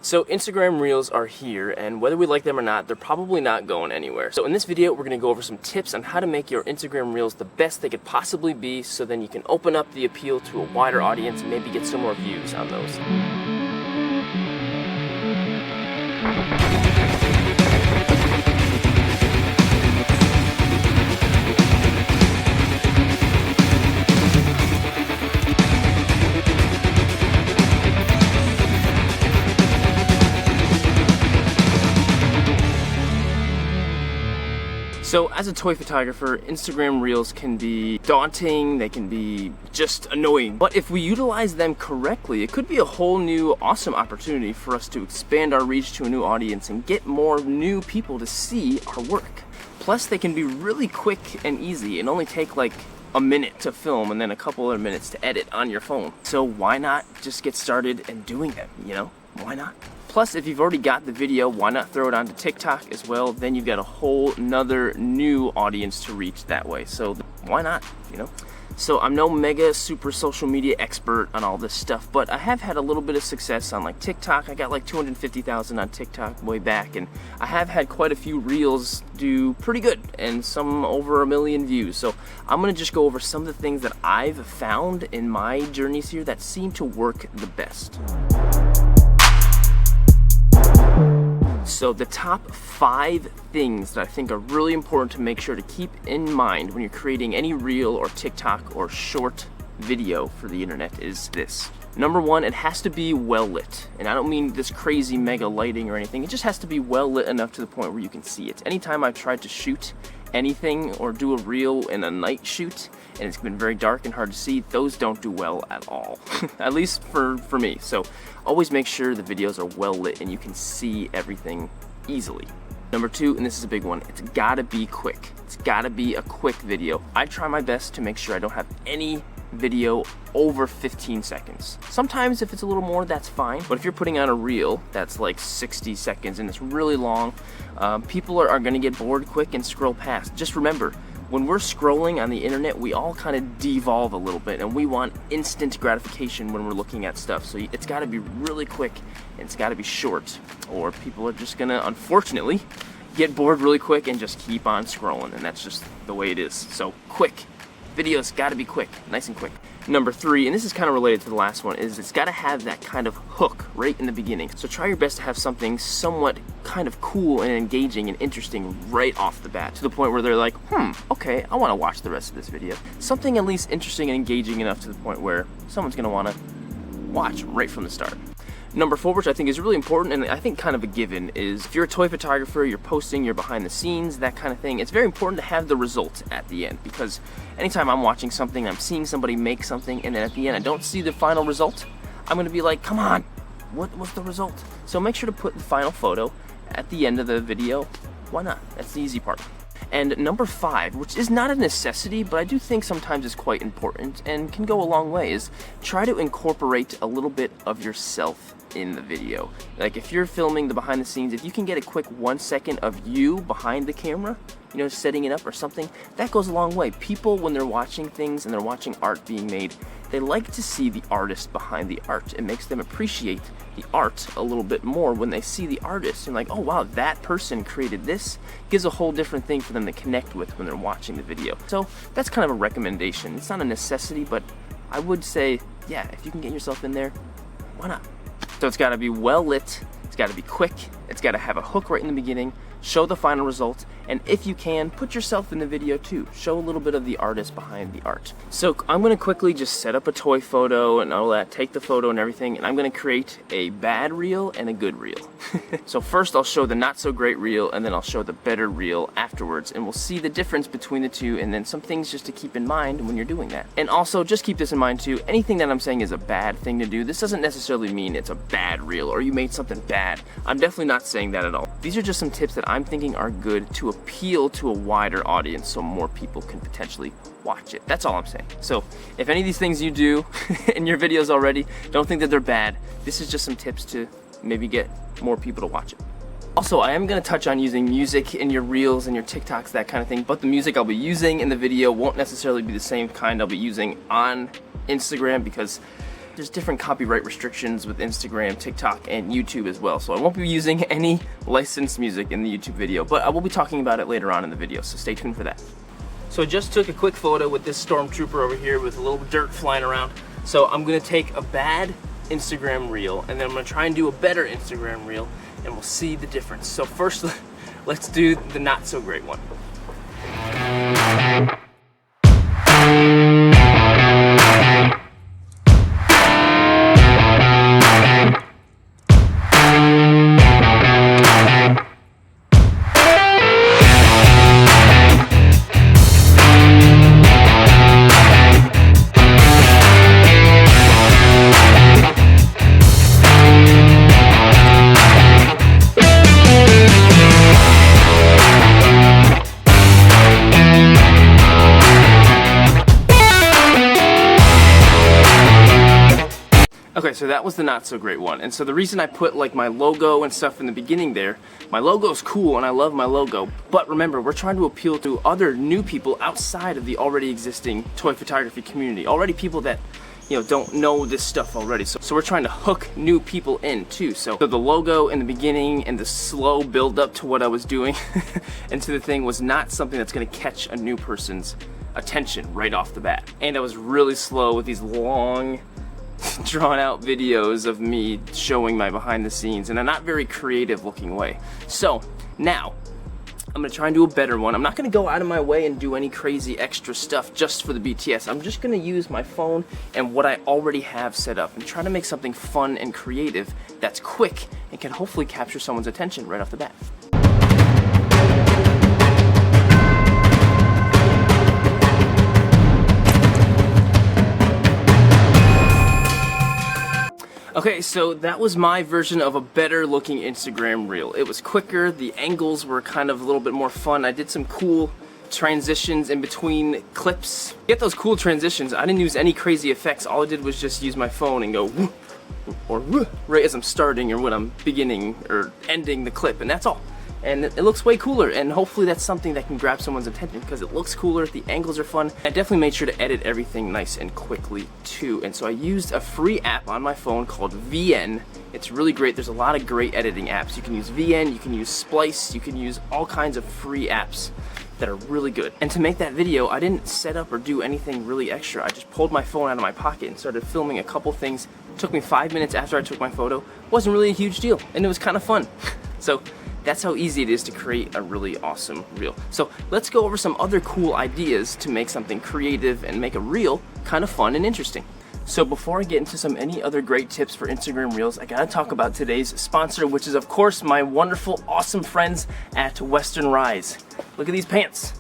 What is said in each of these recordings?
So Instagram Reels are here, and whether we like them or not, they're probably not going anywhere. So in this video, we're going to go over some tips on how to make your Instagram Reels the best they could possibly be, so then you can open up the appeal to a wider audience and maybe get some more views on those. So as a toy photographer, Instagram Reels can be daunting, they can be just annoying. But if we utilize them correctly, it could be a whole new awesome opportunity for us to expand our reach to a new audience and get more new people to see our work. Plus, they can be really quick and easy and only take like a minute to film and then a couple other minutes to edit on your phone. So why not just get started and doing them, you know? Why not? Plus, if you've already got the video, why not throw it onto TikTok as well? Then you've got a whole nother new audience to reach that way. So why not, you know? So I'm no mega super social media expert on all this stuff, but I have had a little bit of success on like TikTok. I got like 250,000 on TikTok way back, and I have had quite a few reels do pretty good and some over 1 million views. So I'm gonna just go over some of the things that I've found in my journeys here that seem to work the best. So the top 5 things that I think are really important to make sure to keep in mind when you're creating any reel or TikTok or short video for the internet is this. Number 1, it has to be well lit. And I don't mean this crazy mega lighting or anything. It just has to be well lit enough to the point where you can see it. Anytime I've tried to shoot anything or do a reel in a night shoot and it's been very dark and hard to see, those don't do well at all. At least for me. So always make sure the videos are well lit and you can see everything easily. Number 2, and this is a big one, it's gotta be quick. It's gotta be a quick video. I try my best to make sure I don't have any video over 15 seconds. Sometimes if it's a little more, that's fine. But if you're putting on a reel that's like 60 seconds and it's really long, people are gonna get bored quick and scroll past. Just remember, when we're scrolling on the internet, we all kind of devolve a little bit and we want instant gratification when we're looking at stuff. So it's gotta be really quick and it's gotta be short, or people are just gonna, unfortunately, get bored really quick and just keep on scrolling, and that's just the way it is. So quick. Videos gotta be quick, nice and quick. Number 3, and this is kind of related to the last one, is it's gotta have that kind of hook right in the beginning. So try your best to have something somewhat kind of cool and engaging and interesting right off the bat, to the point where they're like, okay, I wanna watch the rest of this video. Something at least interesting and engaging enough to the point where someone's gonna wanna watch right from the start. Number 4, which I think is really important and I think kind of a given, is if you're a toy photographer, you're posting, you're behind the scenes, that kind of thing, it's very important to have the result at the end, because anytime I'm watching something, I'm seeing somebody make something, and then at the end I don't see the final result, I'm gonna be like, come on, what's the result? So make sure to put the final photo at the end of the video. Why not? That's the easy part. And number 5, which is not a necessity, but I do think sometimes is quite important and can go a long way, is try to incorporate a little bit of yourself in the video. Like if you're filming the behind the scenes, if you can get a quick 1 second of you behind the camera, you know, setting it up or something, that goes a long way. People, when they're watching things and they're watching art being made, they like to see the artist behind the art. It makes them appreciate the art a little bit more when they see the artist and like, oh wow, that person created this. Gives a whole different thing for them to connect with when they're watching the video. So that's kind of a recommendation. It's not a necessity, but I would say, yeah, if you can get yourself in there, why not? So it's gotta be well lit, it's gotta be quick, it's gotta have a hook right in the beginning, show the final result, and if you can, put yourself in the video too. Show a little bit of the artist behind the art. So I'm gonna quickly just set up a toy photo and all that, take the photo and everything, and I'm gonna create a bad reel and a good reel. So first I'll show the not so great reel, and then I'll show the better reel afterwards, and we'll see the difference between the two, and then some things just to keep in mind when you're doing that. And also, just keep this in mind too, anything that I'm saying is a bad thing to do, this doesn't necessarily mean it's a bad reel or you made something bad. I'm definitely not saying that at all. These are just some tips that I'm thinking are good to appeal to a wider audience so more people can potentially watch it. That's all I'm saying. So if any of these things you do in your videos already, don't think that they're bad. This is just some tips to maybe get more people to watch it. Also, I am going to touch on using music in your reels and your TikToks, that kind of thing, but the music I'll be using in the video won't necessarily be the same kind I'll be using on Instagram, because There's different copyright restrictions with Instagram, TikTok, and YouTube as well, so I won't be using any licensed music in the YouTube video, but I will be talking about it later on in the video, so stay tuned for that. So I just took a quick photo with this stormtrooper over here with a little dirt flying around. So I'm gonna take a bad Instagram reel and then I'm gonna try and do a better Instagram reel and we'll see the difference. So first, let's do the not so great one. Okay, so that was the not so great one. And so the reason I put like my logo and stuff in the beginning there, my logo's cool and I love my logo, but remember, we're trying to appeal to other new people outside of the already existing toy photography community. Already people that, you know, don't know this stuff already. So we're trying to hook new people in too. So the logo in the beginning and the slow build up to what I was doing and to the thing was not something that's gonna catch a new person's attention right off the bat. And I was really slow with these long, drawn out videos of me showing my behind the scenes in a not very creative looking way. So now I'm gonna try and do a better one. I'm not gonna go out of my way and do any crazy extra stuff just for the BTS. I'm just gonna use my phone and what I already have set up and try to make something fun and creative that's quick and can hopefully capture someone's attention right off the bat. Okay, so that was my version of a better looking Instagram reel. It was quicker, the angles were kind of a little bit more fun. I did some cool transitions in between clips. Get those cool transitions, I didn't use any crazy effects. All I did was just use my phone and go woo, or woo, right as I'm starting or when I'm beginning or ending the clip, and that's all. And it looks way cooler, and hopefully that's something that can grab someone's attention because it looks cooler, the angles are fun. I definitely made sure to edit everything nice and quickly too, and so I used a free app on my phone called VN. It's really great. There's a lot of great editing apps. You can use VN, you can use Splice, you can use all kinds of free apps that are really good. And to make that video, I didn't set up or do anything really extra. I just pulled my phone out of my pocket and started filming a couple things. It took me 5 minutes after I took my photo. Wasn't really a huge deal, and it was kind of fun. So that's how easy it is to create a really awesome reel. So let's go over some other cool ideas to make something creative and make a reel kind of fun and interesting. So before I get into any other great tips for Instagram Reels, I gotta talk about today's sponsor, which is of course my wonderful, awesome friends at Western Rise. Look at these pants.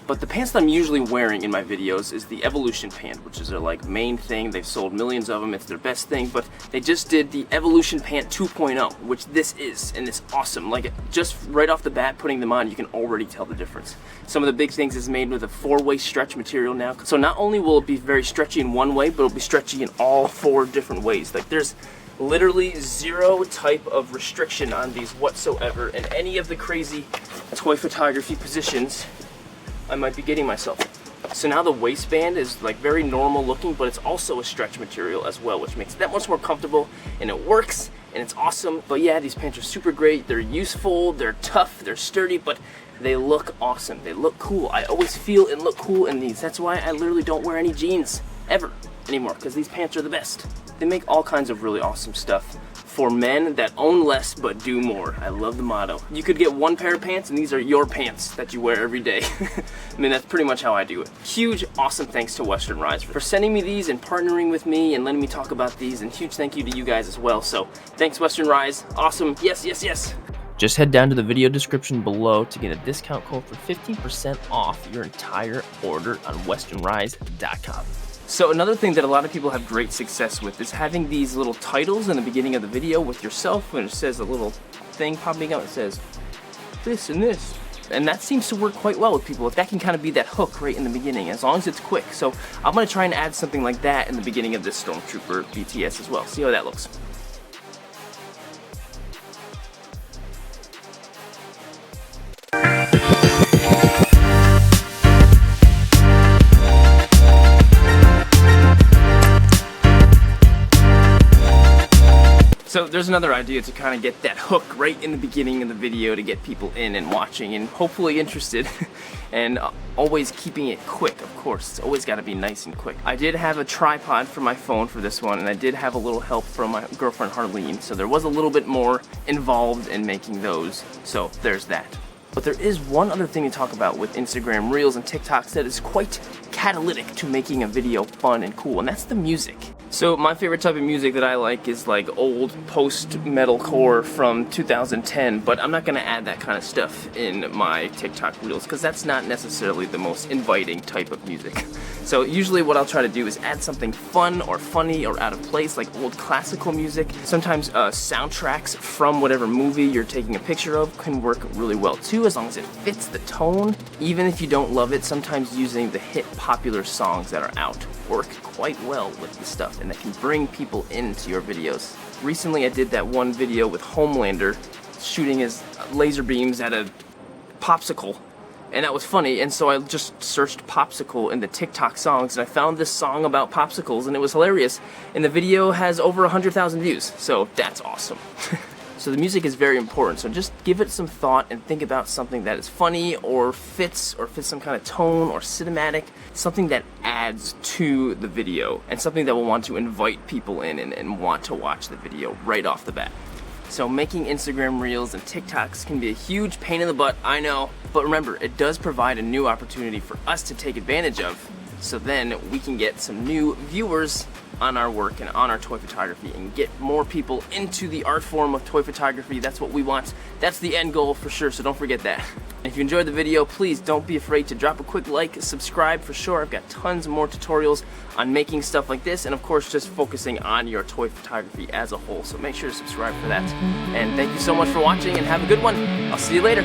But the pants that I'm usually wearing in my videos is the Evolution pant, which is their like main thing. They've sold millions of them, it's their best thing, but they just did the Evolution pant 2.0, which this is, and it's awesome. Like, just right off the bat, putting them on, you can already tell the difference. Some of the big things is made with a 4-way stretch material now, so not only will it be very stretchy in one way, but it'll be stretchy in all 4 different ways. Like, there's literally 0 type of restriction on these whatsoever in any of the crazy toy photography positions I might be getting myself. So now the waistband is like very normal looking, but it's also a stretch material as well, which makes it that much more comfortable, and it works, and it's awesome. But yeah, these pants are super great. They're useful, they're tough, they're sturdy, but they look awesome. They look cool. I always feel and look cool in these. That's why I literally don't wear any jeans ever anymore, because these pants are the best. They make all kinds of really awesome stuff for men that own less but do more. I love the motto. You could get 1 pair of pants and these are your pants that you wear every day. I mean, that's pretty much how I do it. Huge, awesome thanks to Western Rise for sending me these and partnering with me and letting me talk about these, and huge thank you to you guys as well. So thanks, Western Rise. Awesome. Yes, yes, yes. Just head down to the video description below to get a discount code for 15% off your entire order on westernrise.com. So another thing that a lot of people have great success with is having these little titles in the beginning of the video with yourself, when it says a little thing popping out that says this and this. And that seems to work quite well with people. If that can kind of be that hook right in the beginning, as long as it's quick. So I'm going to try and add something like that in the beginning of this Stormtrooper BTS as well. See how that looks. So there's another idea to kind of get that hook right in the beginning of the video to get people in and watching and hopefully interested. And always keeping it quick, of course. It's always got to be nice and quick. I did have a tripod for my phone for this one, and I did have a little help from my girlfriend Harleen, so there was a little bit more involved in making those. So there's that. But there is one other thing to talk about with Instagram Reels and TikToks that is quite catalytic to making a video fun and cool, and that's the music. So my favorite type of music that I like is like old post-metalcore from 2010, but I'm not going to add that kind of stuff in my TikTok Reels because that's not necessarily the most inviting type of music. So usually what I'll try to do is add something fun or funny or out of place, like old classical music. Sometimes soundtracks from whatever movie you're taking a picture of can work really well too, as long as it fits the tone. Even if you don't love it, sometimes using the hit popular songs that are out work quite well with the stuff, and that can bring people into your videos. Recently I did that one video with Homelander shooting his laser beams at a popsicle, and that was funny, and so I just searched popsicle in the TikTok songs, and I found this song about popsicles, and it was hilarious, and the video has over 100,000 views, so that's awesome. So the music is very important, so just give it some thought and think about something that is funny or fits some kind of tone or cinematic, something that adds to the video and something that will want to invite people in and want to watch the video right off the bat. So making Instagram Reels and TikToks can be a huge pain in the butt, I know, but remember, it does provide a new opportunity for us to take advantage of, so then we can get some new viewers on our work and on our toy photography and get more people into the art form of toy photography. That's what we want. That's the end goal for sure, so don't forget that. If you enjoyed the video, please don't be afraid to drop a quick like, subscribe for sure. I've got tons more tutorials on making stuff like this, and of course just focusing on your toy photography as a whole, so make sure to subscribe for that. And thank you so much for watching, and have a good one. I'll see you later.